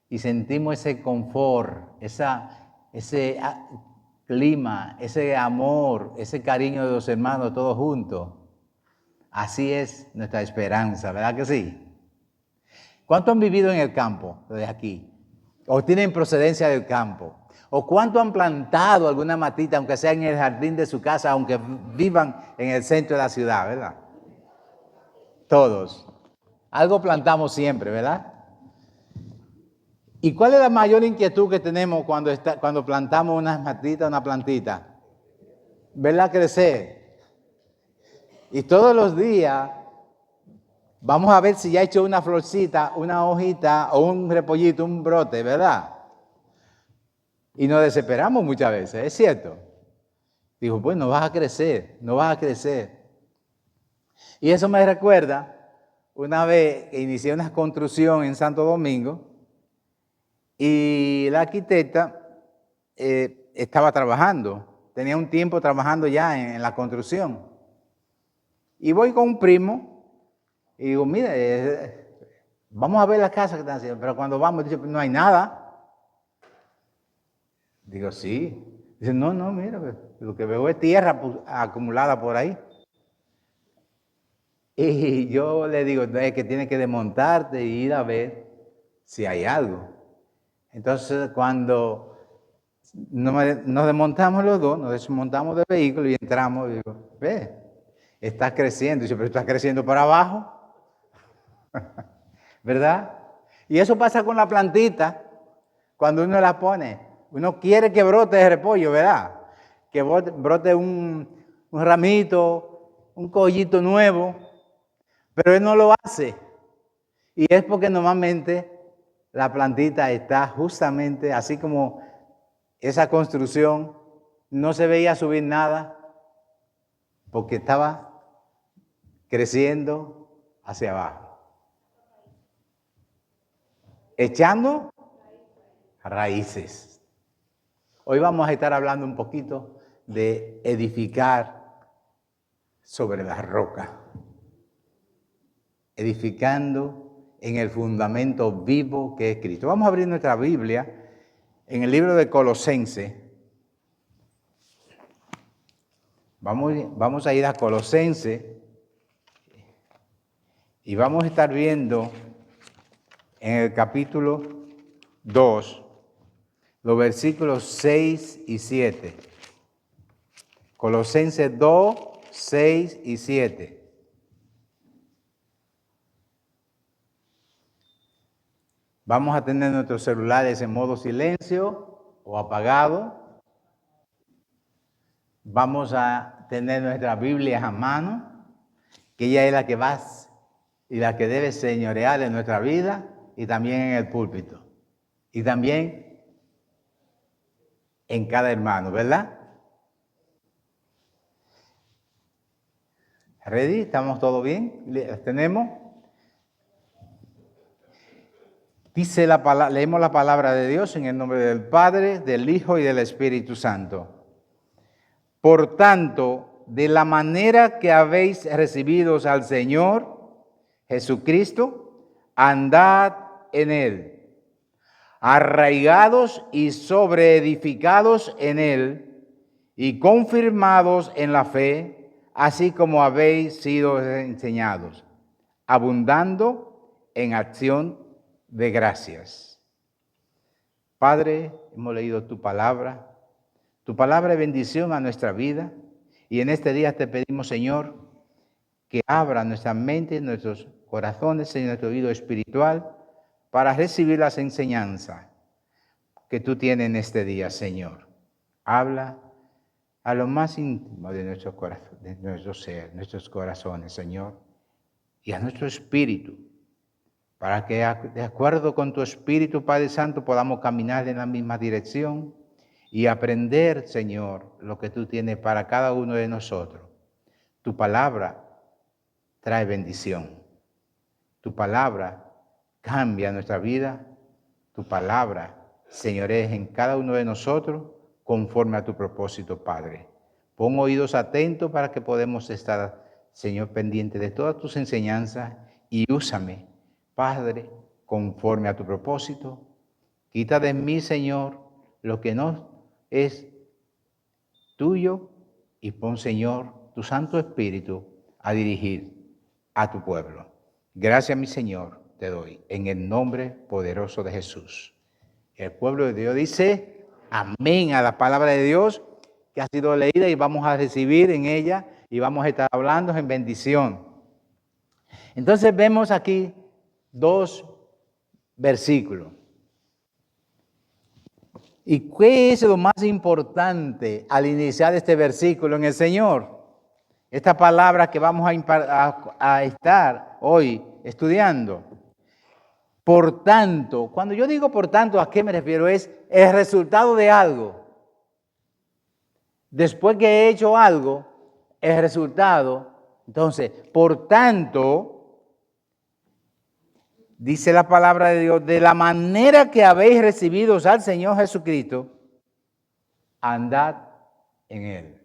y sentimos ese confort, ese clima, ese amor, ese cariño de los hermanos todos juntos. Así es nuestra esperanza, ¿verdad que sí? ¿Cuántos han vivido en el campo desde aquí? ¿O tienen procedencia del campo? ¿O cuánto han plantado alguna matita, aunque sea en el jardín de su casa, aunque vivan en el centro de la ciudad, ¿verdad? Todos. Algo plantamos siempre, ¿verdad? ¿Y cuál es la mayor inquietud que tenemos cuando plantamos unas matitas, una plantita? Verla crecer. Y todos los días vamos a ver si ya ha hecho una florcita, una hojita o un repollito, un brote, ¿verdad? Y nos desesperamos muchas veces, ¿es cierto? Digo, pues no vas a crecer, no vas a crecer. Y eso me recuerda una vez que inicié una construcción en Santo Domingo y la arquitecta estaba trabajando, tenía un tiempo trabajando ya en la construcción. Y voy con un primo y digo, mire, vamos a ver la casa que están haciendo, pero cuando vamos dice, no hay nada. Digo, sí. Dice, no, mira, lo que veo es tierra acumulada por ahí. Y yo le digo, es que tienes que desmontarte y ir a ver si hay algo. Entonces, cuando nos desmontamos los dos, nos desmontamos del vehículo y entramos, y digo, ve, estás creciendo. Dice, pero estás creciendo para abajo, ¿verdad? Y eso pasa con la plantita, cuando uno la pone. Uno quiere que brote el repollo, ¿verdad? Que brote un ramito, un collito nuevo, pero él no lo hace. Y es porque normalmente la plantita está justamente así como esa construcción, no se veía subir nada, porque estaba creciendo hacia abajo. Echando raíces. Hoy vamos a estar hablando un poquito de edificar sobre la roca. Edificando en el fundamento vivo que es Cristo. Vamos a abrir nuestra Biblia en el libro de Colosenses. Vamos a ir a Colosenses y vamos a estar viendo en el capítulo 2, los versículos 6 y 7. Colosenses 2, 6 y 7. Vamos a tener nuestros celulares en modo silencio o apagado. Vamos a tener nuestras Biblias a mano, que ella es la que va y la que debe señorear en nuestra vida y también en el púlpito. Y también en cada hermano, ¿verdad? ¿Ready? ¿Estamos todos bien? ¿Las tenemos? Dice leemos la palabra de Dios en el nombre del Padre, del Hijo y del Espíritu Santo. Por tanto, de la manera que habéis recibido al Señor Jesucristo, andad en Él, arraigados y sobreedificados en Él, y confirmados en la fe, así como habéis sido enseñados, abundando en acción de gracias. Padre, hemos leído tu palabra es bendición a nuestra vida, y en este día te pedimos, Señor, que abra nuestra mente, nuestros corazones y nuestro oído espiritual para recibir las enseñanzas que tú tienes en este día, Señor. Habla a lo más íntimo de nuestro corazón, de nuestro ser, nuestros corazones, Señor, y a nuestro espíritu, para que de acuerdo con tu Espíritu, Padre Santo, podamos caminar en la misma dirección y aprender, Señor, lo que tú tienes para cada uno de nosotros. Tu palabra trae bendición. Tu palabra cambia nuestra vida. Tu palabra, Señor, es en cada uno de nosotros conforme a tu propósito, Padre. Pon oídos atentos para que podamos estar, Señor, pendiente de todas tus enseñanzas y úsame, Padre, conforme a tu propósito. Quita de mí, Señor, lo que no es tuyo y pon, Señor, tu Santo Espíritu a dirigir a tu pueblo. Gracias, mi Señor, te doy en el nombre poderoso de Jesús. El pueblo de Dios dice amén a la palabra de Dios que ha sido leída y vamos a recibir en ella y vamos a estar hablando en bendición. Entonces vemos aquí dos versículos. ¿Y qué es lo más importante al iniciar este versículo en el Señor? Esta palabra que vamos a estar hoy estudiando. Por tanto, cuando yo digo por tanto, ¿a qué me refiero? Es el resultado de algo. Después que he hecho algo, el resultado. Entonces, por tanto, dice la palabra de Dios, de la manera que habéis recibido al Señor Jesucristo, andad en Él.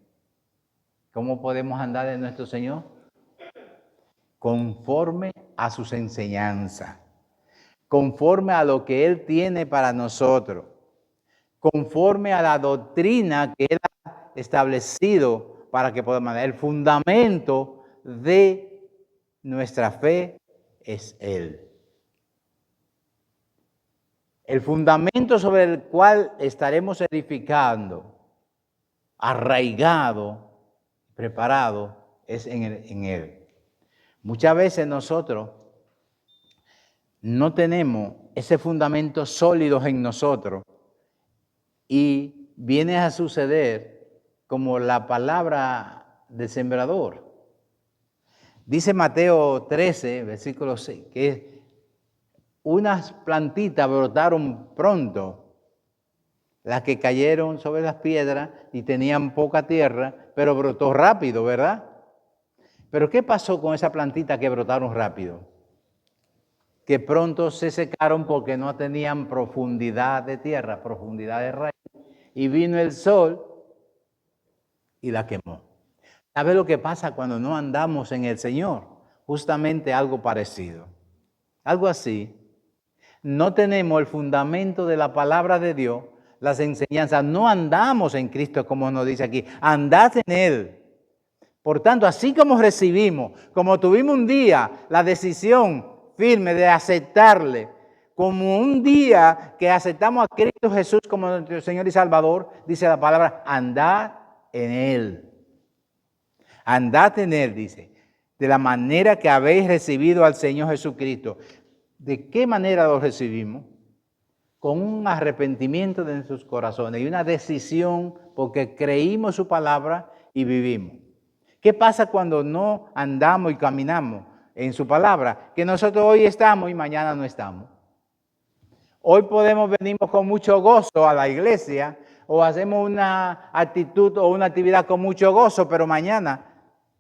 ¿Cómo podemos andar en nuestro Señor? Conforme a sus enseñanzas, conforme a lo que Él tiene para nosotros, conforme a la doctrina que Él ha establecido para que podamos andar. El fundamento de nuestra fe es Él. El fundamento sobre el cual estaremos edificando, arraigado, preparado, es en Él. Muchas veces nosotros no tenemos ese fundamento sólido en nosotros y viene a suceder como la palabra del sembrador. Dice Mateo 13, versículo 6, que unas plantitas brotaron pronto, las que cayeron sobre las piedras y tenían poca tierra, pero brotó rápido, ¿verdad? Pero ¿qué pasó con esa plantita que brotaron rápido? Que pronto se secaron porque no tenían profundidad de tierra, profundidad de raíz, y vino el sol y la quemó. ¿Sabe lo que pasa cuando no andamos en el Señor? Justamente algo parecido. Algo así. No tenemos el fundamento de la palabra de Dios, las enseñanzas. No andamos en Cristo, como nos dice aquí. Andad en Él. Por tanto, así como recibimos, como tuvimos un día la decisión firme de aceptarle, como un día que aceptamos a Cristo Jesús como nuestro Señor y Salvador, dice la palabra, andad en Él. Andad en Él, dice, de la manera que habéis recibido al Señor Jesucristo. ¿De qué manera lo recibimos? Con un arrepentimiento de nuestros corazones y una decisión porque creímos su palabra y vivimos. ¿Qué pasa cuando no andamos y caminamos en su palabra? Que nosotros hoy estamos y mañana no estamos. Hoy podemos venir con mucho gozo a la iglesia o hacemos una actitud o una actividad con mucho gozo, pero mañana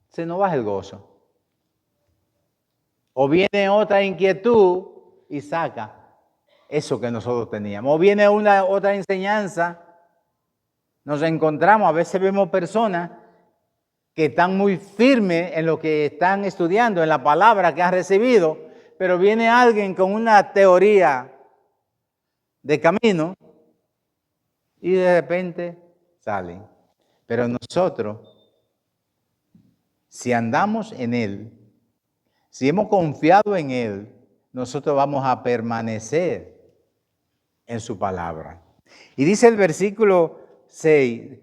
se nos va el gozo. O viene otra inquietud y saca eso que nosotros teníamos. O viene otra enseñanza, nos encontramos, a veces vemos personas que están muy firmes en lo que están estudiando, en la palabra que han recibido, pero viene alguien con una teoría de camino y de repente salen. Pero nosotros, si andamos en Él, si hemos confiado en Él, nosotros vamos a permanecer en su palabra. Y dice el versículo 6,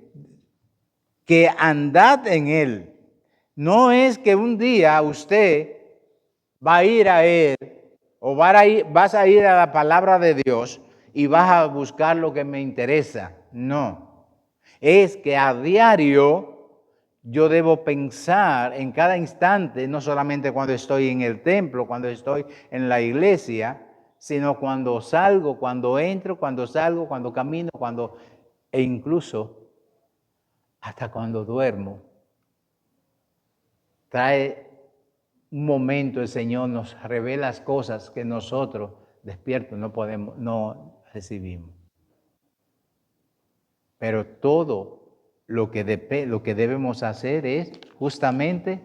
que andad en Él. No es que un día usted va a ir a Él o vas a ir a la palabra de Dios y vas a buscar lo que me interesa. No. Es que a diario yo debo pensar en cada instante, no solamente cuando estoy en el templo, cuando estoy en la iglesia, sino cuando salgo, cuando entro, cuando salgo, cuando camino, e incluso hasta cuando duermo. Trae un momento, el Señor nos revela las cosas que nosotros despiertos no recibimos. Pero todo lo que debemos hacer es justamente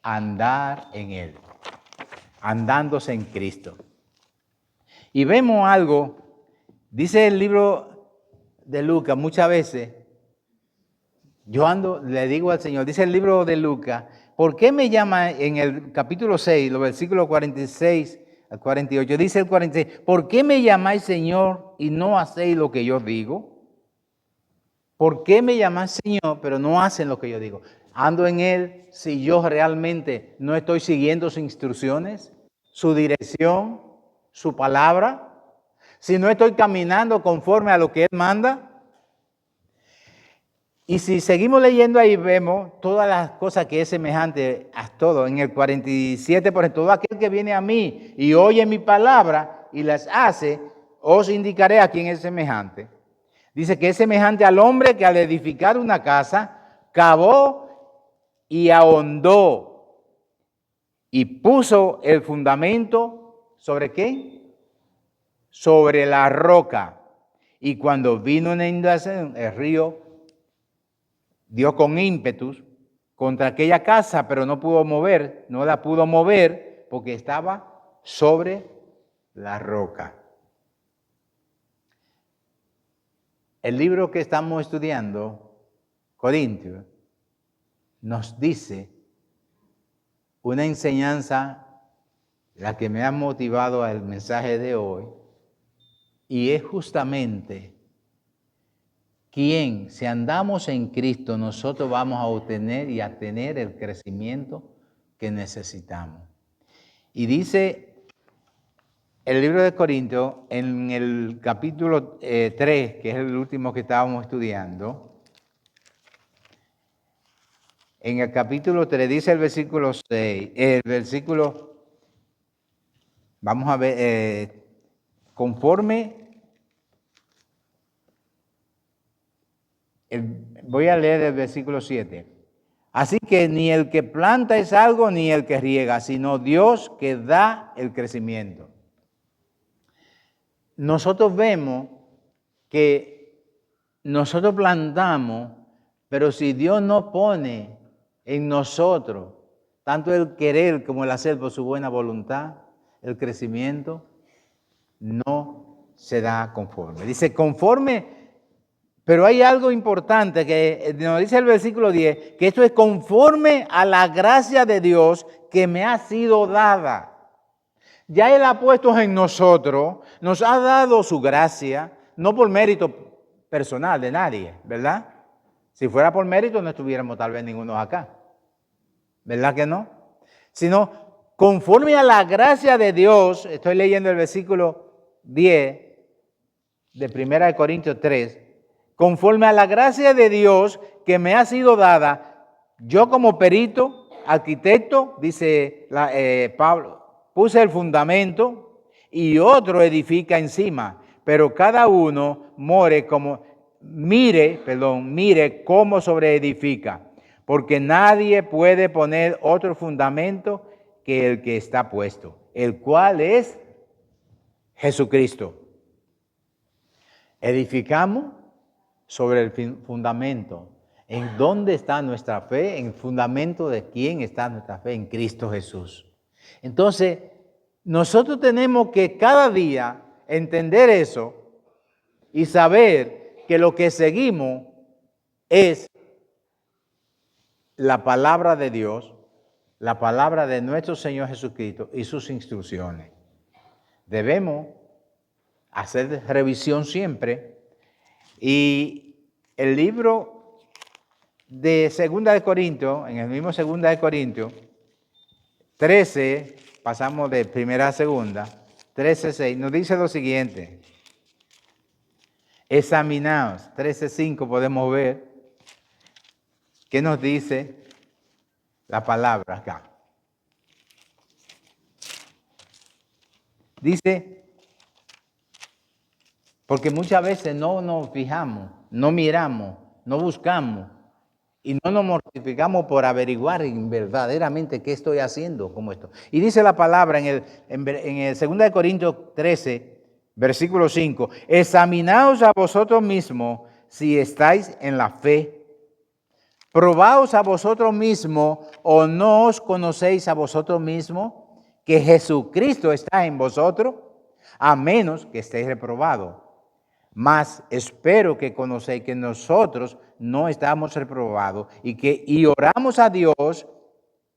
andar en Él, andándose en Cristo. Y vemos algo Dice el libro de Lucas muchas veces, le digo al Señor, dice el libro de Lucas, ¿por qué me llama en el capítulo 6, los versículos 46 al 48? Dice el 46, ¿por qué me llamáis Señor y no hacéis lo que yo digo? ¿Por qué me llamáis Señor pero no hacen lo que yo digo? ¿Ando en Él si yo realmente no estoy siguiendo sus instrucciones, su dirección, su palabra? Si no estoy caminando conforme a lo que Él manda. Y si seguimos leyendo ahí, vemos todas las cosas que es semejante a todo. En el 47, por ejemplo, todo aquel que viene a mí y oye mi palabra y las hace, os indicaré a quién es semejante. Dice que es semejante al hombre que al edificar una casa, cavó y ahondó y puso el fundamento, ¿sobre qué? Sobre la roca. Y cuando vino una inundación, el río dio con ímpetus contra aquella casa, pero no la pudo mover porque estaba sobre la roca. El libro que estamos estudiando, Corintios, nos dice una enseñanza, la que me ha motivado al mensaje de hoy, y es justamente quién, si andamos en Cristo, nosotros vamos a obtener y a tener el crecimiento que necesitamos. Y dice el libro de Corintios, en el capítulo 3, que es el último que estábamos estudiando, en el capítulo 3 dice el versículo 6, vamos a ver, voy a leer el versículo 7. Así que ni el que planta es algo, ni el que riega, sino Dios que da el crecimiento. Nosotros vemos que nosotros plantamos, pero si Dios no pone en nosotros tanto el querer como el hacer por su buena voluntad, el crecimiento no se da conforme. Dice conforme, pero hay algo importante que nos dice el versículo 10, que esto es conforme a la gracia de Dios que me ha sido dada. Ya Él ha puesto en nosotros, nos ha dado su gracia, no por mérito personal de nadie, ¿verdad? Si fuera por mérito no estuviéramos tal vez ninguno acá, ¿verdad que no? Sino conforme a la gracia de Dios, estoy leyendo el versículo 10 de 1 Corintios 3, conforme a la gracia de Dios que me ha sido dada, yo como perito, arquitecto, dice Pablo, puse el fundamento y otro edifica encima, pero cada uno mire cómo sobreedifica, porque nadie puede poner otro fundamento que el que está puesto, el cual es Jesucristo. Edificamos sobre el fundamento. ¿En dónde está nuestra fe? En el fundamento de quién está nuestra fe, en Cristo Jesús. Entonces, nosotros tenemos que cada día entender eso y saber que lo que seguimos es la palabra de Dios, la palabra de nuestro Señor Jesucristo y sus instrucciones. Debemos hacer revisión siempre. Y el libro de 2 de Corintios, en el mismo 2 de Corintios, 13, pasamos de primera a segunda, 13:6, nos dice lo siguiente. Examinaos, 13:5 podemos ver qué nos dice la palabra acá. Dice, porque muchas veces no nos fijamos, no miramos, no buscamos y no nos mortificamos por averiguar verdaderamente qué estoy haciendo como esto. Y dice la palabra en el 2 de Corintios 13, versículo 5, examinaos a vosotros mismos si estáis en la fe. Probaos a vosotros mismos o no os conocéis a vosotros mismos que Jesucristo está en vosotros, a menos que estéis reprobados. Mas espero que conocéis que nosotros no estamos reprobados y oramos a Dios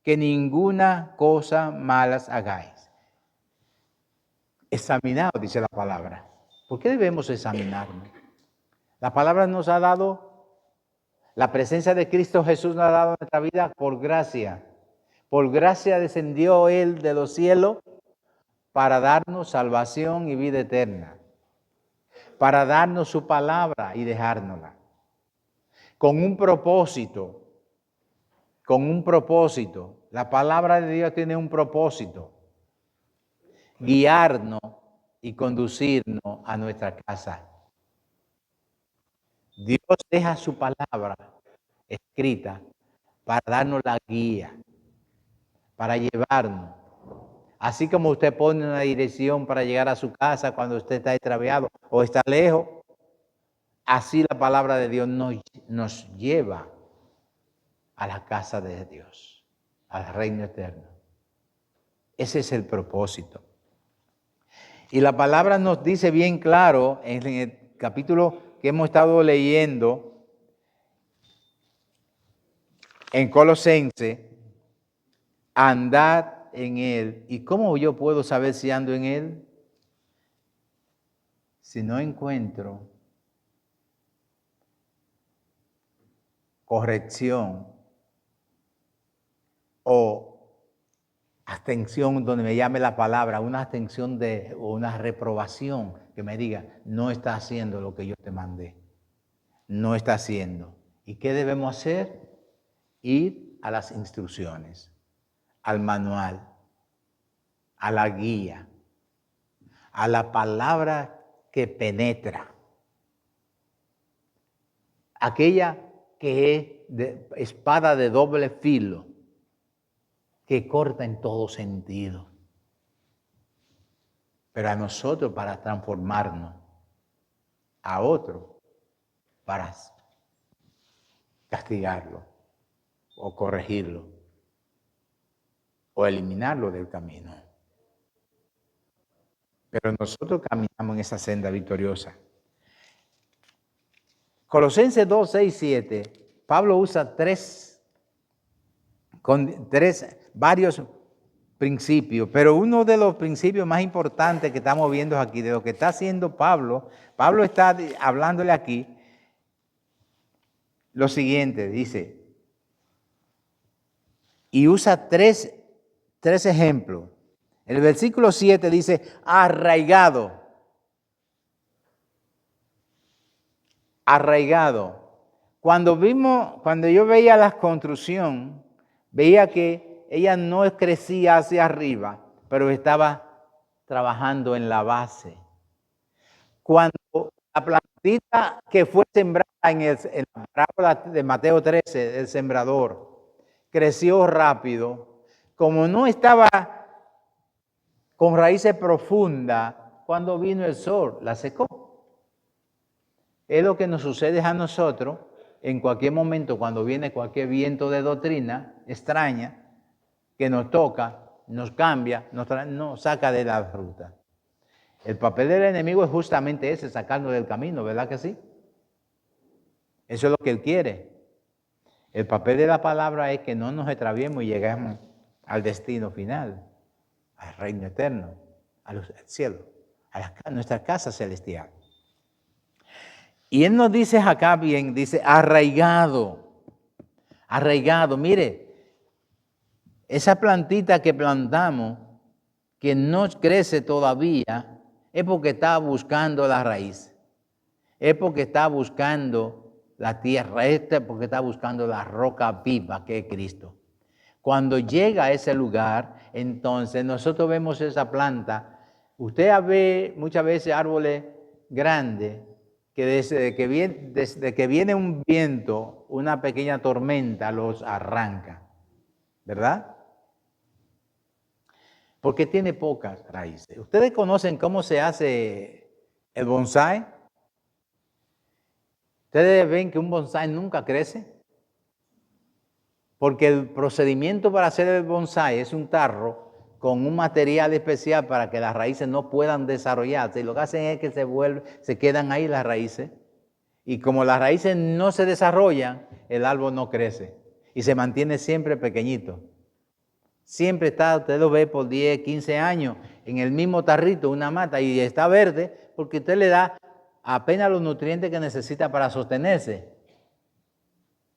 que ninguna cosa malas hagáis. Examinaos, dice la palabra. ¿Por qué debemos examinarnos? La palabra nos ha dado, la presencia de Cristo Jesús nos ha dado en nuestra vida por gracia. Por gracia descendió Él de los cielos para darnos salvación y vida eterna, para darnos su palabra y dejárnosla, con un propósito, La palabra de Dios tiene un propósito, guiarnos y conducirnos a nuestra casa. Dios deja su palabra escrita para darnos la guía, para llevarnos. Así como usted pone una dirección para llegar a su casa cuando usted está extraviado o está lejos, así la palabra de Dios nos lleva a la casa de Dios, al reino eterno. Ese es el propósito. Y la palabra nos dice bien claro en el capítulo que hemos estado leyendo en Colosenses, andad en Él. ¿Y cómo yo puedo saber si ando en Él? Si no encuentro corrección o abstención donde me llame la palabra, una abstención o una reprobación que me diga, no está haciendo lo que yo te mandé, no está haciendo. ¿Y qué debemos hacer? Ir a las instrucciones, al manual, a la guía, a la palabra que penetra, aquella que es de espada de doble filo, que corta en todo sentido. Pero a nosotros para transformarnos, a otro para castigarlo o corregirlo o eliminarlo del camino. Pero nosotros caminamos en esa senda victoriosa. Colosenses 2, 6, 7, Pablo usa varios principios, pero uno de los principios más importantes que estamos viendo aquí, de lo que está haciendo Pablo está hablándole aquí lo siguiente, dice, y usa tres ejemplos. El versículo 7 dice, arraigado. Cuando yo veía la construcción, veía que ella no crecía hacia arriba, pero estaba trabajando en la base. Cuando la plantita que fue sembrada en la parábola de Mateo 13, el sembrador, creció rápido, como no estaba con raíces profundas, cuando vino el sol, la secó. Es lo que nos sucede a nosotros en cualquier momento cuando viene cualquier viento de doctrina extraña que nos toca, nos cambia, nos saca de la ruta. El papel del enemigo es justamente ese, sacarnos del camino, ¿verdad que sí? Eso es lo que él quiere. El papel de la palabra es que no nos extraviemos y lleguemos al destino final, al reino eterno, al cielo, a nuestra casa celestial. Y él nos dice acá bien, dice arraigado, mire, esa plantita que plantamos, que no crece todavía, es porque está buscando la raíz, es porque está buscando la tierra, es porque está buscando la roca viva que es Cristo. Cuando llega a ese lugar, entonces nosotros vemos esa planta. Usted ve muchas veces árboles grandes que desde que viene un viento, una pequeña tormenta los arranca, ¿verdad? Porque tiene pocas raíces. ¿Ustedes conocen cómo se hace el bonsái? ¿Ustedes ven que un bonsái nunca crece? Porque el procedimiento para hacer el bonsái es un tarro con un material especial para que las raíces no puedan desarrollarse. Y lo que hacen es que se quedan ahí las raíces. Y como las raíces no se desarrollan, el árbol no crece. Y se mantiene siempre pequeñito. Siempre está, usted lo ve por 10, 15 años, en el mismo tarrito, una mata, y está verde, porque usted le da apenas los nutrientes que necesita para sostenerse.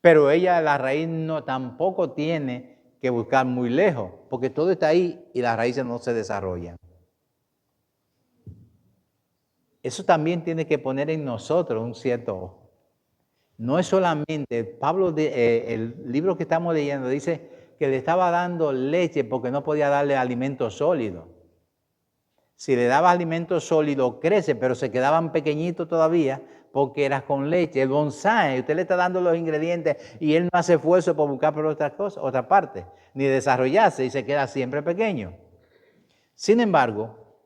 Pero la raíz tampoco tiene que buscar muy lejos, porque todo está ahí y las raíces no se desarrollan. Eso también tiene que poner en nosotros un cierto ojo. No es solamente, Pablo, el libro que estamos leyendo dice que le estaba dando leche porque no podía darle alimento sólido. Si le daba alimento sólido, crece, pero se quedaban pequeñitos todavía porque era con leche. El bonsái, usted le está dando los ingredientes y él no hace esfuerzo por buscar por otra parte, ni desarrollarse y se queda siempre pequeño. Sin embargo,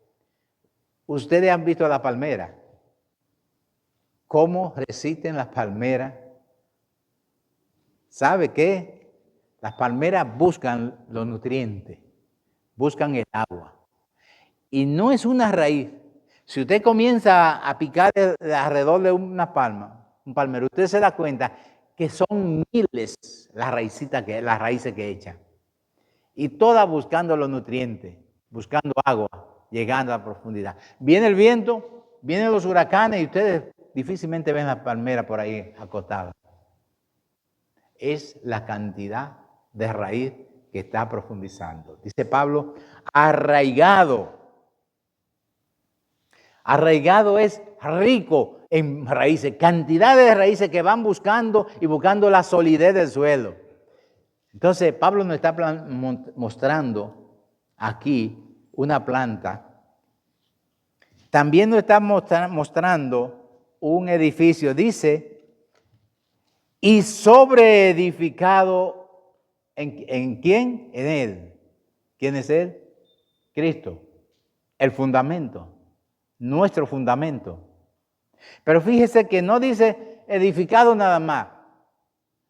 ustedes han visto a la palmera. ¿Cómo resisten las palmeras? ¿Sabe qué? Las palmeras buscan los nutrientes, buscan el agua. Y no es una raíz. Si usted comienza a picar alrededor de una palma, un palmero, usted se da cuenta que son miles las raíces que echan. Y todas buscando los nutrientes, buscando agua, llegando a la profundidad. Viene el viento, vienen los huracanes y ustedes difícilmente ven las palmeras por ahí acostadas. Es la cantidad de raíz que está profundizando. Dice Pablo, arraigado. Arraigado es rico en raíces, cantidades de raíces que van buscando y buscando la solidez del suelo. Entonces, Pablo nos está mostrando aquí una planta. También nos está mostrando un edificio. Dice, y sobreedificado, ¿en quién? En él. ¿Quién es él? Cristo. El fundamento. Nuestro fundamento. Pero fíjese que no dice edificado nada más.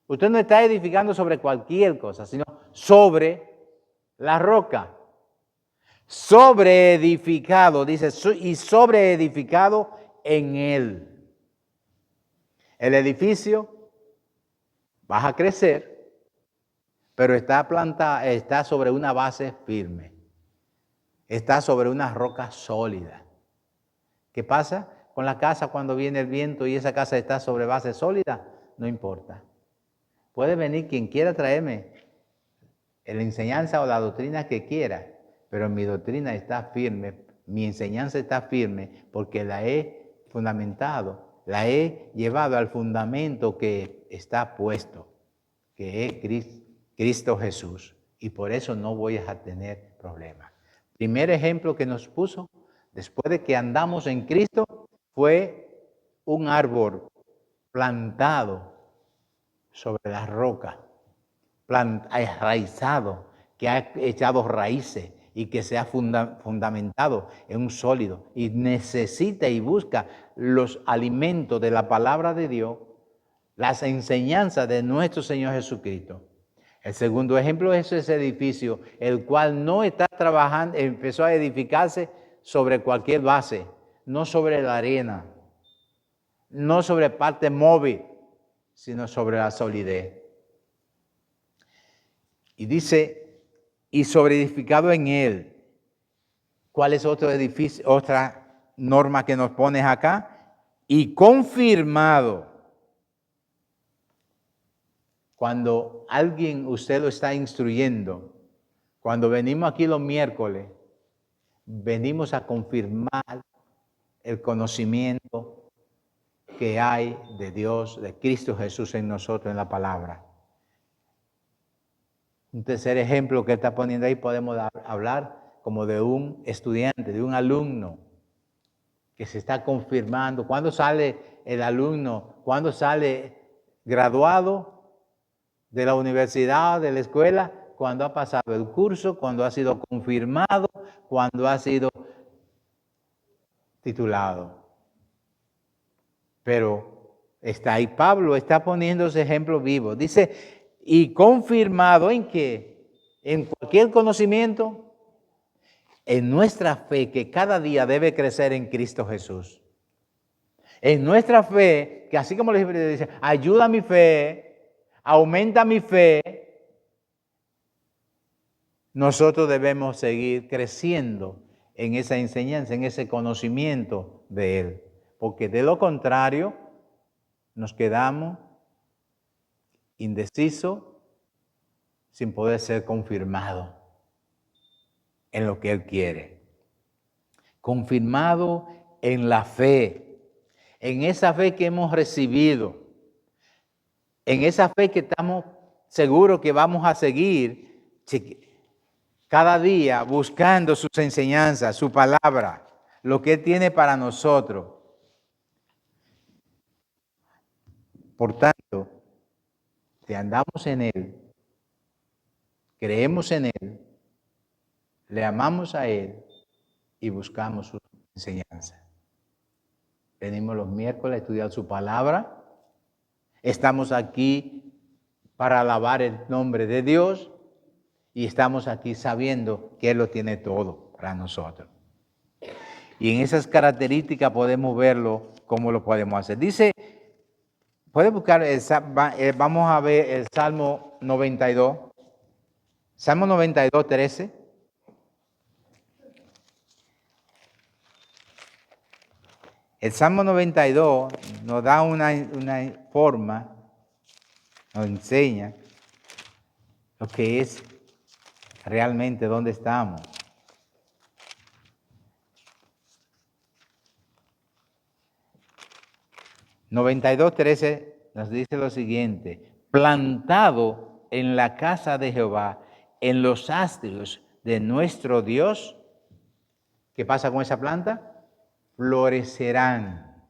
Usted no está edificando sobre cualquier cosa, sino sobre la roca. Sobreedificado, dice, y sobreedificado en él. El edificio va a crecer, pero está sobre una base firme. Está sobre una roca sólida. ¿Qué pasa con la casa cuando viene el viento y esa casa está sobre base sólida? No importa. Puede venir quien quiera traerme la enseñanza o la doctrina que quiera, pero mi doctrina está firme, mi enseñanza está firme porque la he fundamentado, la he llevado al fundamento que está puesto, que es Cristo Jesús. Y por eso no voy a tener problemas. Primer ejemplo que nos puso, después de que andamos en Cristo, fue un árbol plantado sobre la roca, enraizado, que ha echado raíces y que se ha fundamentado en un sólido y necesita y busca los alimentos de la palabra de Dios, las enseñanzas de nuestro Señor Jesucristo. El segundo ejemplo es ese edificio, el cual no está trabajando, empezó a edificarse sobre cualquier base, no sobre la arena, no sobre parte móvil, sino sobre la solidez. Y dice, y sobreedificado en él. ¿Cuál es otro edificio, otra norma que nos pones acá? Y confirmado. Cuando usted lo está instruyendo, cuando venimos aquí los miércoles, venimos a confirmar el conocimiento que hay de Dios, de Cristo Jesús en nosotros, en la palabra. Un tercer ejemplo que está poniendo ahí, podemos hablar como de un estudiante, de un alumno que se está confirmando. ¿Cuándo sale el alumno? ¿Cuándo sale graduado de la universidad, de la escuela? Cuando ha pasado el curso, cuando ha sido confirmado, cuando ha sido titulado. Pero está ahí Pablo, está poniendo ese ejemplo vivo. Dice, y confirmado ¿en qué? En cualquier conocimiento. en nuestra fe que cada día debe crecer en Cristo Jesús. En nuestra fe, que así como los hebreos dicen, ayuda mi fe, aumenta mi fe, nosotros debemos seguir creciendo en esa enseñanza, en ese conocimiento de Él. Porque de lo contrario, nos quedamos indecisos sin poder ser confirmados en lo que Él quiere. Confirmado en la fe, en esa fe que hemos recibido, en esa fe que estamos seguros que vamos a seguir cada día buscando sus enseñanzas, su palabra, lo que Él tiene para nosotros. Por tanto, si andamos en Él, creemos en Él, le amamos a Él y buscamos su enseñanza. Venimos los miércoles a estudiar su palabra. Estamos aquí para alabar el nombre de Dios y estamos aquí sabiendo que Él lo tiene todo para nosotros. Y en esas características podemos verlo cómo lo podemos hacer. Dice, puede buscar, vamos a ver el Salmo 92. Salmo 92, 13. El Salmo 92 nos da una forma, nos enseña lo que es realmente dónde estamos. (92:13) nos dice lo siguiente: plantado en la casa de Jehová, en los atrios de nuestro Dios. ¿Qué pasa con esa planta? Florecerán.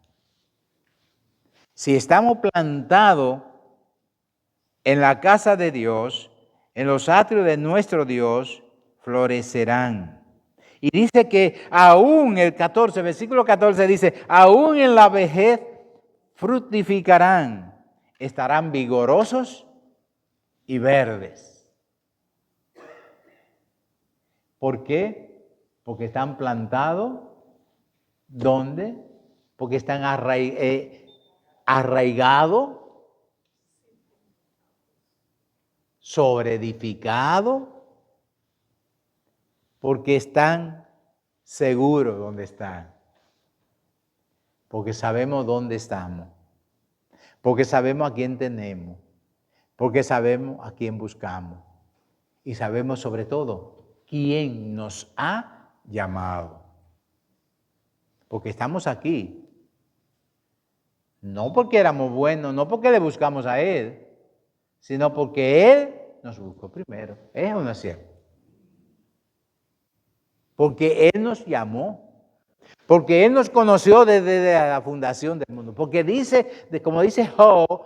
Si estamos plantados en la casa de Dios, en los atrios de nuestro Dios, florecerán. Y dice que aún el 14, versículo 14 dice, aún en la vejez fructificarán, estarán vigorosos y verdes. ¿Por qué? Porque están plantados. ¿Dónde? Porque están arraigados, sobreedificados, porque están seguros donde están, porque sabemos dónde estamos, porque sabemos a quién tenemos, porque sabemos a quién buscamos y sabemos sobre todo quién nos ha llamado. Porque estamos aquí, no porque éramos buenos, no porque le buscamos a Él, sino porque Él nos buscó primero. ¿Es o no es cierto? Porque Él nos llamó, porque Él nos conoció desde la fundación del mundo, porque dice, como dice Job,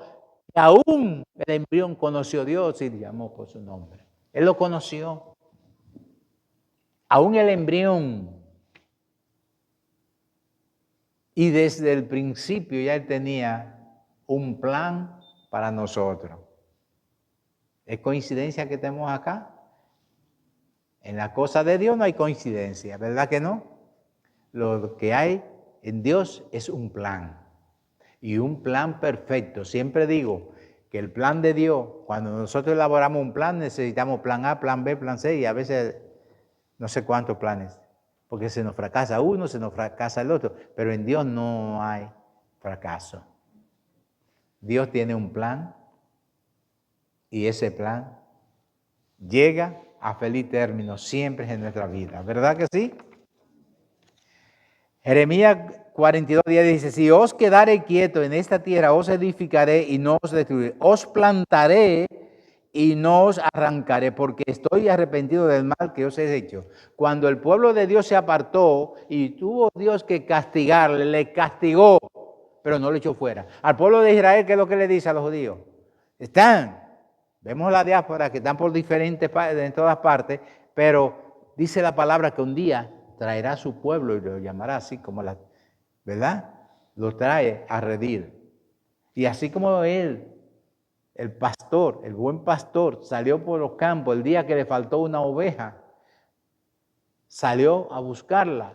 que aún el embrión conoció a Dios y le llamó por su nombre. Él lo conoció. Aún el embrión. Y desde el principio ya Él tenía un plan para nosotros. ¿Es coincidencia que estemos acá? En la cosa de Dios no hay coincidencia, ¿verdad que no? Lo que hay en Dios es un plan. Y un plan perfecto. Siempre digo que el plan de Dios, cuando nosotros elaboramos un plan, necesitamos plan A, plan B, plan C y a veces no sé cuántos planes. Porque se nos fracasa uno, se nos fracasa el otro. Pero en Dios no hay fracaso. Dios tiene un plan y ese plan llega a feliz término siempre en nuestra vida. ¿Verdad que sí? Jeremías 42:10 dice, si os quedare quieto en esta tierra, os edificaré y no os destruiré. Os plantaré y no os arrancaré, porque estoy arrepentido del mal que os he hecho. Cuando el pueblo de Dios se apartó y tuvo Dios que castigarle, le castigó, pero no le echó fuera. Al pueblo de Israel, ¿qué es lo que le dice a los judíos? Vemos la diáspora que están por diferentes en todas partes, pero dice la palabra que un día traerá a su pueblo y lo llamará así como ¿verdad? Lo trae a redil. Y así como él, el pastor, el buen pastor, salió por los campos el día que le faltó una oveja, salió a buscarla.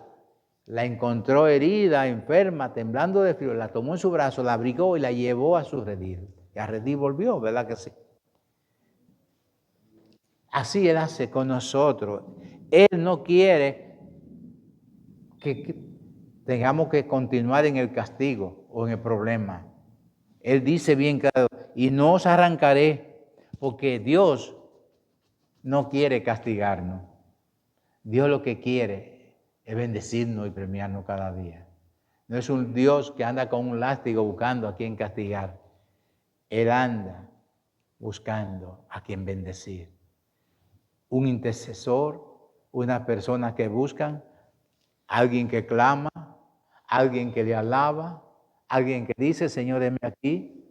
La encontró herida, enferma, temblando de frío, la tomó en su brazo, la abrigó y la llevó a su redil. Y a redil volvió, ¿verdad que sí? Así Él hace con nosotros. Él no quiere que tengamos que continuar en el castigo o en el problema. Él dice bien claro, y no os arrancaré, porque Dios no quiere castigarnos. Dios lo que quiere es bendecirnos y premiarnos cada día. No es un Dios que anda con un látigo buscando a quien castigar. Él anda buscando a quien bendecir. Un intercesor, una persona que buscan, alguien que clama, alguien que le alaba, alguien que dice, Señor, heme aquí.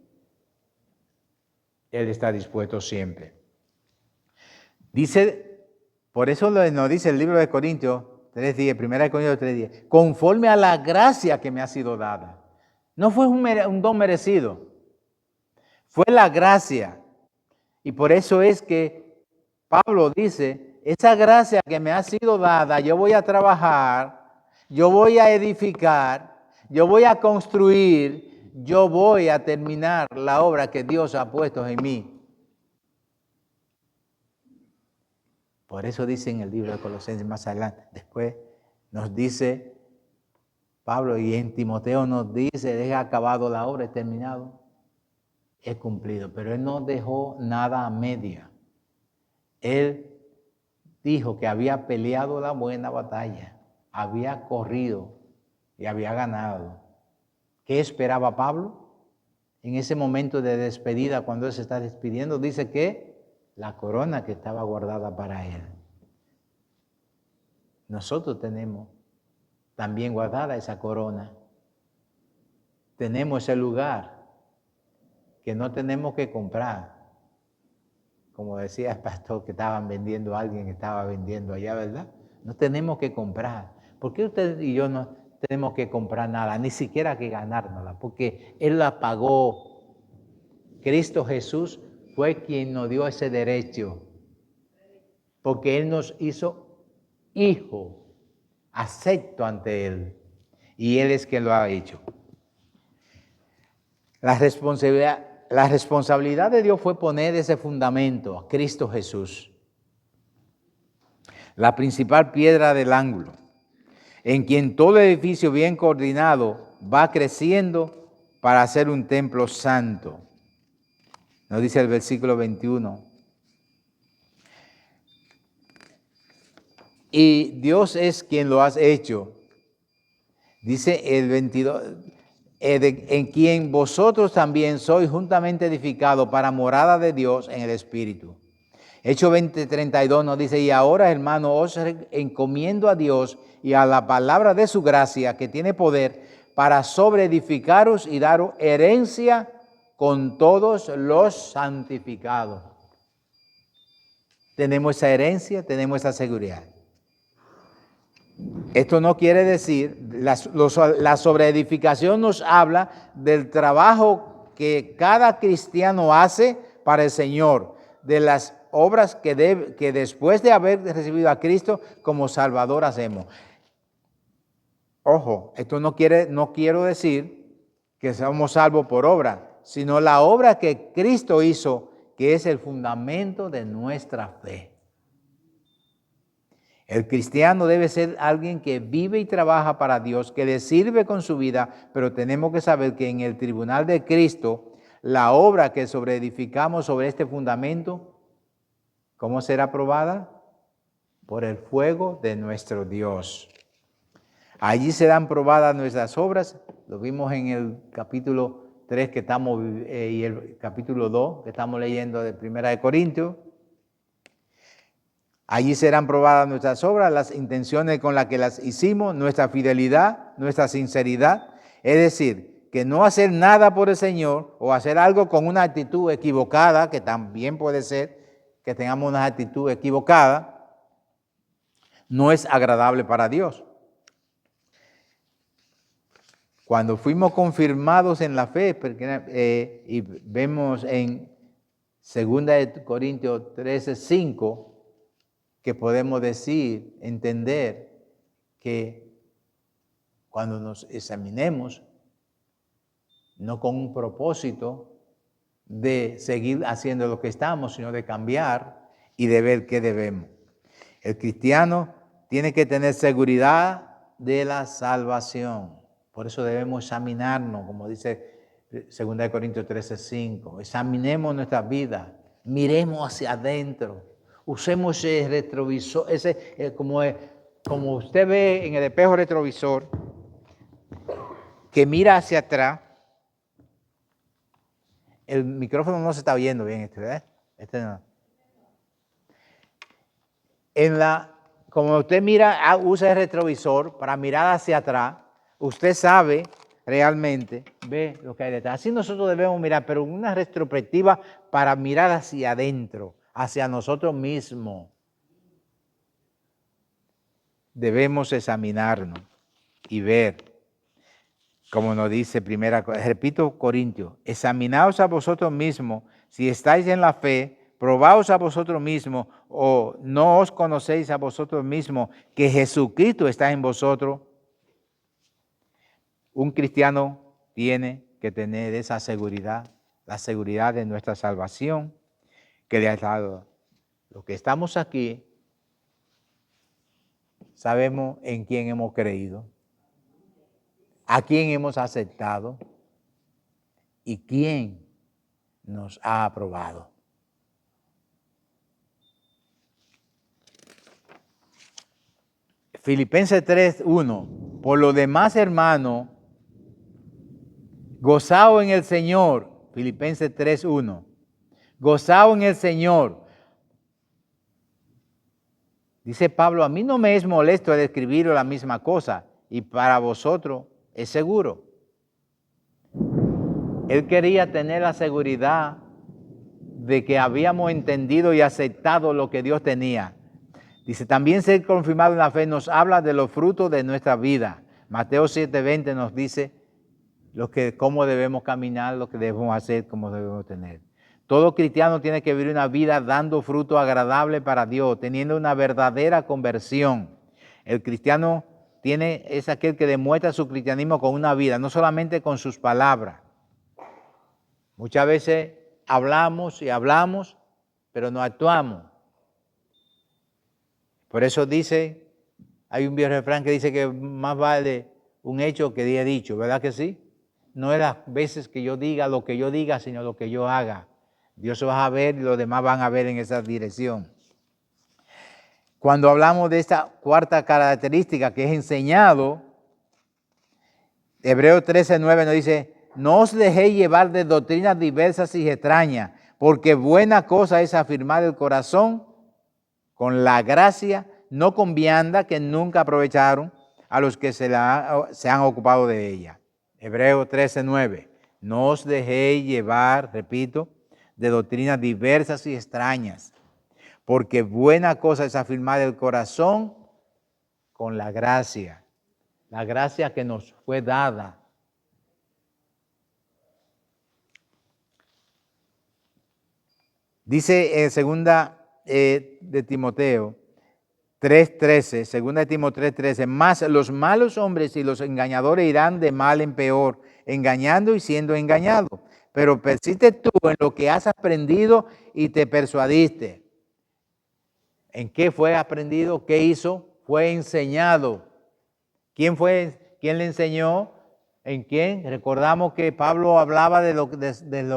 Él está dispuesto siempre. Dice, por eso nos dice el libro de Corintios 3:10, 1 Corintios 3:10, conforme a la gracia que me ha sido dada. No fue un don merecido, fue la gracia. Y por eso es que Pablo dice, esa gracia que me ha sido dada, yo voy a trabajar, yo voy a edificar, yo voy a construir, yo voy a terminar la obra que Dios ha puesto en mí. Por eso dice en el libro de Colosenses más adelante, después nos dice Pablo y en Timoteo nos dice, deja acabado la obra, es terminado, es cumplido. Pero él no dejó nada a media. Él dijo que había peleado la buena batalla, había corrido y había ganado. ¿Qué esperaba Pablo? En ese momento de despedida, cuando él se está despidiendo, dice que la corona que estaba guardada para él. Nosotros tenemos también guardada esa corona. Tenemos ese lugar que no tenemos que comprar. Como decía el pastor que estaban vendiendo, alguien estaba vendiendo allá, ¿verdad? No tenemos que comprar. ¿Por qué usted y yo no tenemos que comprar nada? Ni siquiera que ganárnosla, porque Él la pagó. Cristo Jesús fue quien nos dio ese derecho, porque Él nos hizo hijo, acepto ante Él, y Él es quien lo ha hecho. La responsabilidad de Dios fue poner ese fundamento, a Cristo Jesús, la principal piedra del ángulo, en quien todo edificio bien coordinado va creciendo para hacer un templo santo. Nos dice el versículo 21. Y Dios es quien lo ha hecho. Dice el 22, en quien vosotros también sois juntamente edificados para morada de Dios en el Espíritu. Hechos 20:32 nos dice, y ahora, hermano, os encomiendo a Dios y a la palabra de su gracia, que tiene poder para sobreedificaros y daros herencia con todos los santificados. Tenemos esa herencia, tenemos esa seguridad. Esto no quiere decir, la sobreedificación nos habla del trabajo que cada cristiano hace para el Señor, de las obras que después de haber recibido a Cristo como Salvador hacemos. Ojo, esto no quiero decir que somos salvos por obra, sino la obra que Cristo hizo, que es el fundamento de nuestra fe. El cristiano debe ser alguien que vive y trabaja para Dios, que le sirve con su vida, pero tenemos que saber que en el tribunal de Cristo, la obra que sobreedificamos sobre este fundamento, ¿cómo será probada? Por el fuego de nuestro Dios. Allí serán probadas nuestras obras, lo vimos en el capítulo 3 que estamos, y el capítulo 2 que estamos leyendo de 1 Corintios. Allí serán probadas nuestras obras, las intenciones con las que las hicimos, nuestra fidelidad, nuestra sinceridad. Es decir, que no hacer nada por el Señor o hacer algo con una actitud equivocada, que también puede ser que tengamos una actitud equivocada, no es agradable para Dios. Cuando fuimos confirmados en la fe, y vemos en 2 Corintios 13:5, que podemos decir, entender que cuando nos examinemos, no con un propósito de seguir haciendo lo que estamos, sino de cambiar y de ver qué debemos. El cristiano tiene que tener seguridad de la salvación. Por eso debemos examinarnos, como dice 2 Corintios 13:5. Examinemos nuestra vida, miremos hacia adentro, usemos ese retrovisor, como usted ve en el espejo retrovisor, que mira hacia atrás. El micrófono no se está oyendo bien, ¿verdad? No. Como usted mira, usa el retrovisor para mirar hacia atrás, usted sabe realmente, ve lo que hay detrás. Así nosotros debemos mirar, pero una retrospectiva para mirar hacia adentro, hacia nosotros mismos. Debemos examinarnos y ver, como nos dice repito Corintios, examinaos a vosotros mismos si estáis en la fe, probaos a vosotros mismos o no os conocéis a vosotros mismos que Jesucristo está en vosotros. Un cristiano tiene que tener esa seguridad, la seguridad de nuestra salvación que le ha dado. Los que estamos aquí sabemos en quién hemos creído, a quién hemos aceptado y quién nos ha aprobado. Filipenses 3:1. Por lo demás, hermano, gozaos en el Señor. Filipenses 3:1. Gozaos en el Señor. Dice Pablo, a mí no me es molesto el escribir la misma cosa y para vosotros es seguro. Él quería tener la seguridad de que habíamos entendido y aceptado lo que Dios tenía. Dice, también ser confirmado en la fe nos habla de los frutos de nuestra vida. Mateo 7:20 nos dice cómo debemos caminar, lo que debemos hacer, cómo debemos tener. Todo cristiano tiene que vivir una vida dando fruto agradable para Dios, teniendo una verdadera conversión. El cristiano es aquel que demuestra su cristianismo con una vida, no solamente con sus palabras. Muchas veces hablamos y hablamos, pero no actuamos. Por eso hay un viejo refrán que dice que más vale un hecho que 10 dichos, ¿verdad que sí? No es las veces que yo diga lo que yo diga, sino lo que yo haga. Dios se va a ver y los demás van a ver en esa dirección. Cuando hablamos de esta cuarta característica que es enseñado, Hebreos 13:9 nos dice, no os dejéis llevar de doctrinas diversas y extrañas, porque buena cosa es afirmar el corazón con la gracia, no con vianda que nunca aprovecharon a los que se han ocupado de ella. Hebreos 13:9. No os dejéis llevar, repito, de doctrinas diversas y extrañas, porque buena cosa es afirmar el corazón con la gracia que nos fue dada. Dice en segunda de Timoteo 3:13, segunda de Timoteo 3:13, más los malos hombres y los engañadores irán de mal en peor, engañando y siendo engañados. Pero persiste tú en lo que has aprendido y te persuadiste. ¿En qué fue aprendido? ¿Qué hizo? Fue enseñado. ¿Quién le enseñó? ¿En quién? Recordamos que Pablo hablaba de lo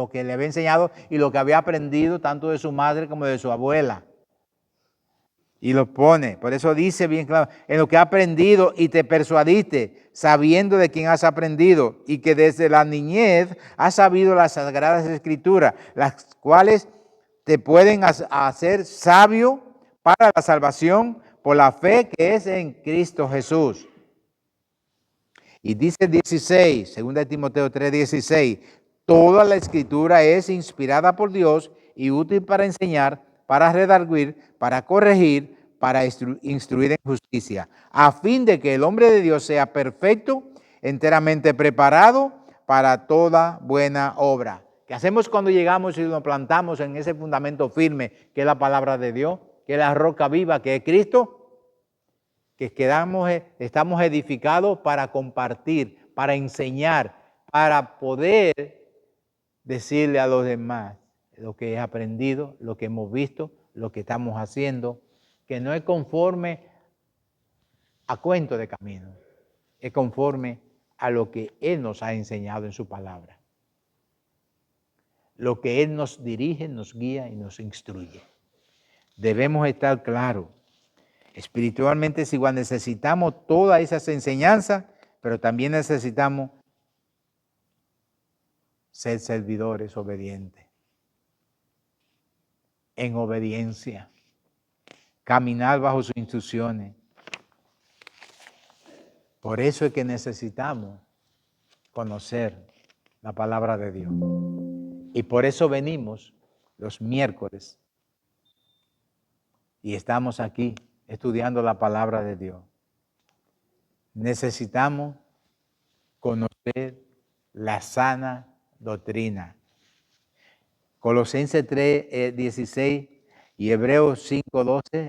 que le había enseñado y lo que había aprendido tanto de su madre como de su abuela. Y lo pone, por eso dice bien claro, en lo que has aprendido y te persuadiste, sabiendo de quién has aprendido y que desde la niñez has sabido las sagradas escrituras, las cuales te pueden hacer sabio para la salvación por la fe que es en Cristo Jesús. Y dice 16, 2 Timoteo 3:16, toda la escritura es inspirada por Dios y útil para enseñar, para redarguir, para corregir, para instruir en justicia, a fin de que el hombre de Dios sea perfecto, enteramente preparado para toda buena obra. ¿Qué hacemos cuando llegamos y nos plantamos en ese fundamento firme que es la palabra de Dios? que es la roca viva, que es Cristo, que estamos edificados para compartir, para enseñar, para poder decirle a los demás lo que he aprendido, lo que hemos visto, lo que estamos haciendo, que no es conforme a cuento de camino, es conforme a lo que Él nos ha enseñado en su palabra. Lo que Él nos dirige, nos guía y nos instruye. Debemos estar claros. Espiritualmente es igual, necesitamos todas esas enseñanzas, pero también necesitamos ser servidores obedientes. En obediencia. Caminar bajo sus instrucciones. Por eso es que necesitamos conocer la palabra de Dios. Y por eso venimos los miércoles y estamos aquí estudiando la palabra de Dios. Necesitamos conocer la sana doctrina. Colosenses 3:16 y Hebreos 5:12,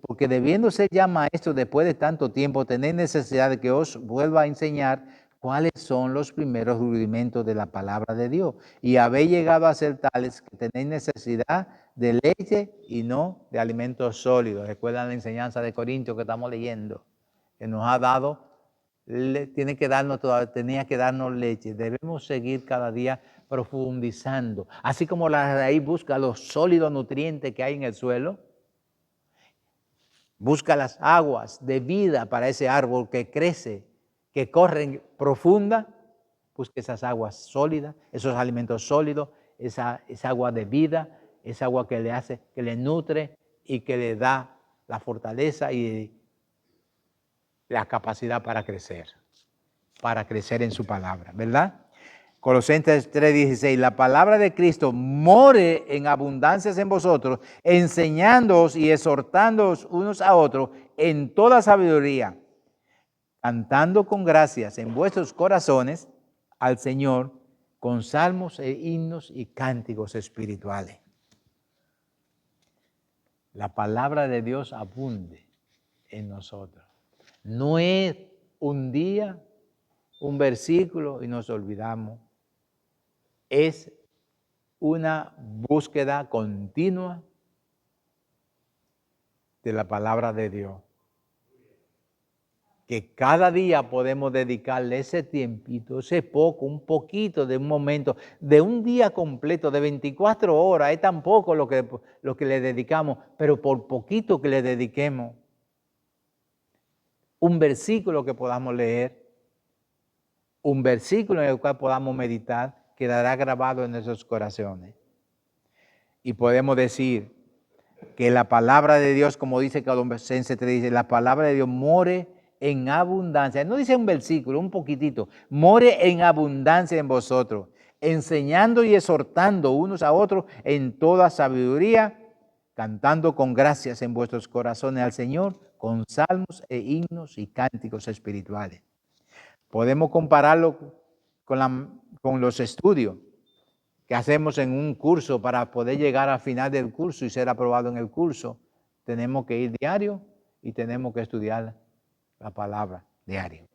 porque debiendo ser ya maestros después de tanto tiempo, tenéis necesidad de que os vuelva a enseñar cuáles son los primeros rudimentos de la palabra de Dios. Y habéis llegado a ser tales que tenéis necesidad de leche y no de alimentos sólidos. Recuerdan la enseñanza de Corintios que estamos leyendo, que nos ha dado, tenía que darnos leche. Debemos seguir cada día profundizando. Así como la raíz busca los sólidos nutrientes que hay en el suelo, busca las aguas de vida para ese árbol que crece, que corren profunda, busca esas aguas sólidas, esos alimentos sólidos, esa agua de vida, esa agua que le hace, que le nutre y que le da la fortaleza y la capacidad para crecer en su palabra, ¿verdad? Colosenses 3:16, la palabra de Cristo more en abundancias en vosotros, enseñándoos y exhortándoos unos a otros en toda sabiduría, cantando con gracias en vuestros corazones al Señor con salmos e himnos y cánticos espirituales. La palabra de Dios abunde en nosotros. No es un día, un versículo y nos olvidamos. Es una búsqueda continua de la palabra de Dios. Que cada día podemos dedicarle ese tiempito, ese poco, un poquito de un momento, de un día completo, de 24 horas, es tan poco lo que le dedicamos, pero por poquito que le dediquemos, un versículo que podamos leer, un versículo en el cual podamos meditar, quedará grabado en nuestros corazones. Y podemos decir que la palabra de Dios, como dice Colosenses 3, dice, la palabra de Dios more en abundancia. No dice un versículo, un poquitito. More en abundancia en vosotros, enseñando y exhortando unos a otros en toda sabiduría, cantando con gracias en vuestros corazones al Señor, con salmos e himnos y cánticos espirituales. Podemos compararlo con los estudios que hacemos en un curso para poder llegar al final del curso y ser aprobado en el curso. Tenemos que ir diario y tenemos que estudiar la palabra diario.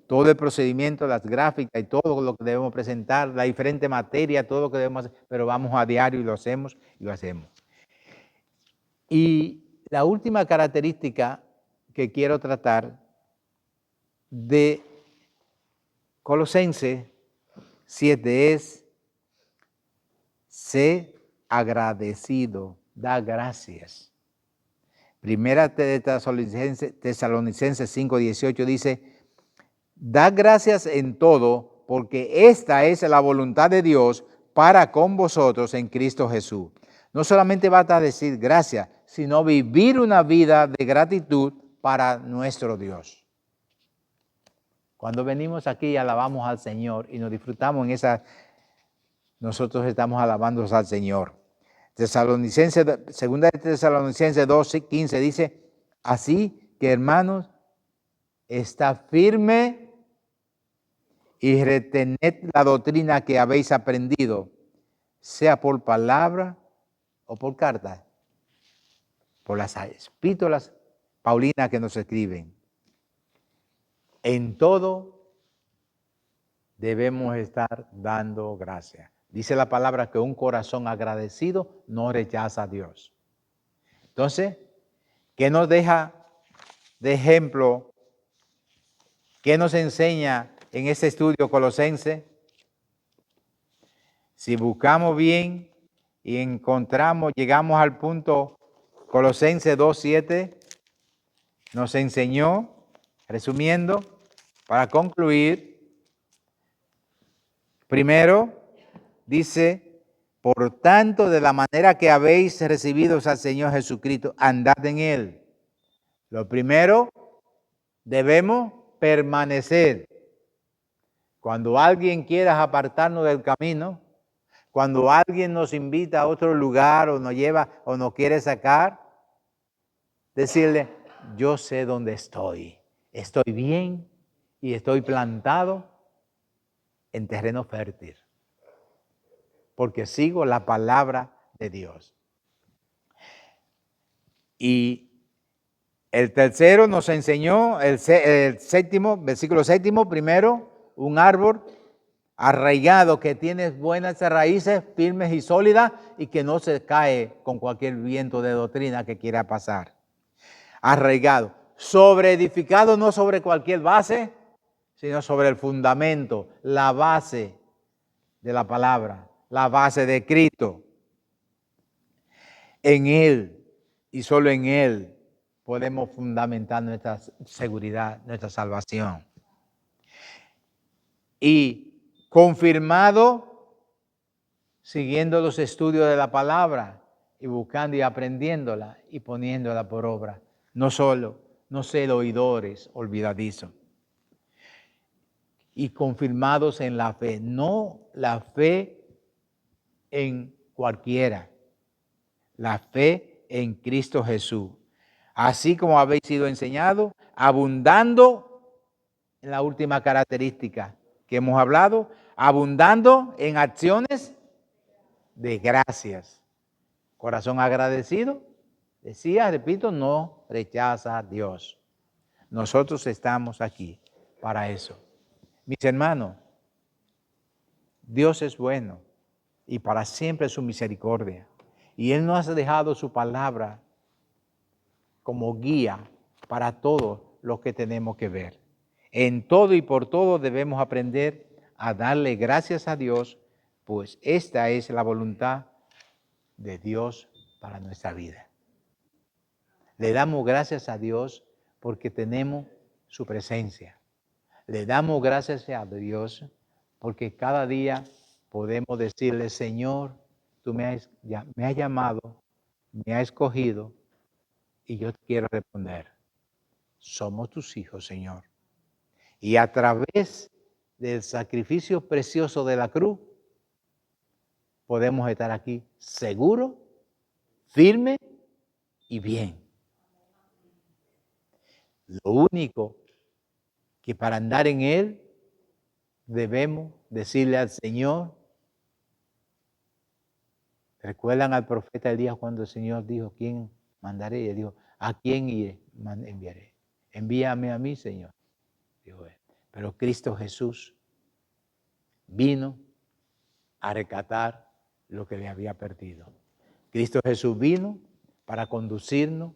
Todo el procedimiento, las gráficas y todo lo que debemos presentar, la diferente materia, todo lo que debemos hacer, pero vamos a diario y lo hacemos y lo hacemos. Y la última característica que quiero tratar de Colosenses 7 es: sé agradecido, da gracias. Primera de Tesalonicenses 5:18 dice, da gracias en todo, porque esta es la voluntad de Dios para con vosotros en Cristo Jesús. No solamente basta decir gracias, sino vivir una vida de gratitud para nuestro Dios. Cuando venimos aquí y alabamos al Señor y nos disfrutamos en esa, nosotros estamos alabando al Señor. Segunda de Tesalonicenses 2:15 dice, así que hermanos, está firme y retened la doctrina que habéis aprendido, sea por palabra o por carta. por las epístolas paulinas que nos escriben. En todo debemos estar dando gracias. Dice la palabra que un corazón agradecido no rechaza a Dios. Entonces, ¿qué nos deja de ejemplo? ¿Qué nos enseña en este estudio colosense? Si buscamos bien y encontramos, llegamos al punto Colosenses 2:7, nos enseñó, resumiendo, para concluir, primero, dice, por tanto, de la manera que habéis recibido al Señor Jesucristo, andad en Él. Lo primero, debemos permanecer. Cuando alguien quiera apartarnos del camino, cuando alguien nos invita a otro lugar o nos lleva o nos quiere sacar, decirle, yo sé dónde estoy bien y estoy plantado en terreno fértil, porque sigo la palabra de Dios. Y el tercero nos enseñó, el séptimo, versículo 7, primero, un árbol arraigado que tiene buenas raíces firmes y sólidas y que no se cae con cualquier viento de doctrina que quiera pasar. Arraigado, sobre edificado, no sobre cualquier base, sino sobre el fundamento, la base de la palabra, la base de Cristo. En Él y solo en Él podemos fundamentar nuestra seguridad, nuestra salvación. Y confirmado, siguiendo los estudios de la palabra y buscando y aprendiéndola y poniéndola por obra. No ser oidores olvidadizos. Y confirmados en la fe, no la fe en cualquiera, la fe en Cristo Jesús. Así como habéis sido enseñados, abundando en la última característica que hemos hablado, abundando en acciones de gracias. Corazón agradecido, decía, repito, no rechaza a Dios. Nosotros estamos aquí para eso. Mis hermanos, Dios es bueno y para siempre su misericordia. Y Él nos ha dejado su palabra como guía para todo lo que tenemos que ver. En todo y por todo debemos aprender a darle gracias a Dios, pues esta es la voluntad de Dios para nuestra vida. Le damos gracias a Dios porque tenemos su presencia. Le damos gracias a Dios porque cada día podemos decirle, Señor, tú me has llamado, me has escogido y yo te quiero responder. Somos tus hijos, Señor. Y a través del sacrificio precioso de la cruz, podemos estar aquí seguros, firmes y bien. Lo único que para andar en Él debemos decirle al Señor. ¿Recuerdan al profeta Elías cuando el Señor dijo, ¿quién mandaré? Y él dijo, ¿a quién enviaré? Envíame a mí, Señor, dijo él. Pero Cristo Jesús vino a rescatar lo que le había perdido. Cristo Jesús vino para conducirnos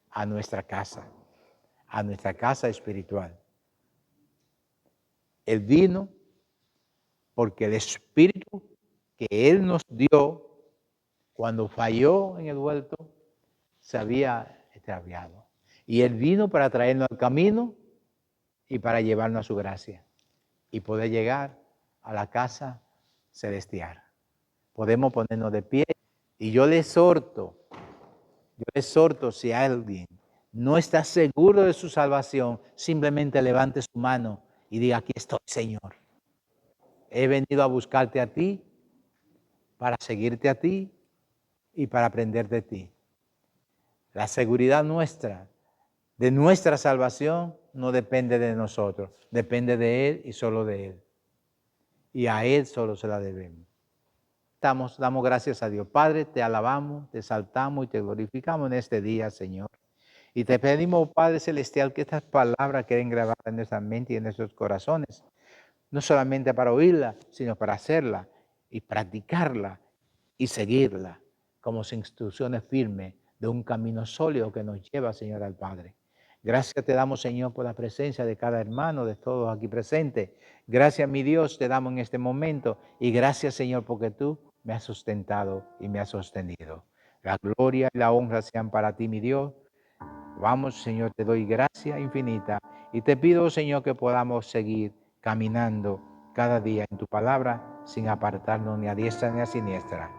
a nuestra casa espiritual. Él vino porque el Espíritu que Él nos dio cuando falló en el huerto se había extraviado. Y Él vino para traernos al camino y para llevarnos a su gracia y poder llegar a la casa celestial. Podemos ponernos de pie y yo le exhorto si alguien no está seguro de su salvación, simplemente levante su mano y diga, aquí estoy, Señor. He venido a buscarte a ti, para seguirte a ti y para aprender de ti. La seguridad nuestra, de nuestra salvación, no depende de nosotros, depende de Él y solo de Él. Y a Él solo se la debemos. Damos gracias a Dios. Padre, te alabamos, te exaltamos y te glorificamos en este día, Señor. Y te pedimos, Padre Celestial, que estas palabras queden grabadas en nuestra mente y en nuestros corazones, no solamente para oírla, sino para hacerla y practicarla y seguirla como instrucciones firmes de un camino sólido que nos lleva, Señor, al Padre. Gracias te damos, Señor, por la presencia de cada hermano, de todos aquí presentes. Gracias, mi Dios, te damos en este momento. Y gracias, Señor, porque tú me has sustentado y me has sostenido. La gloria y la honra sean para ti, mi Dios. Vamos, Señor, te doy gracia infinita. Y te pido, Señor, que podamos seguir caminando cada día en tu palabra sin apartarnos ni a diestra ni a siniestra.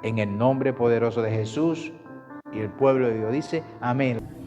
En el nombre poderoso de Jesús, y el pueblo de Dios dice, amén.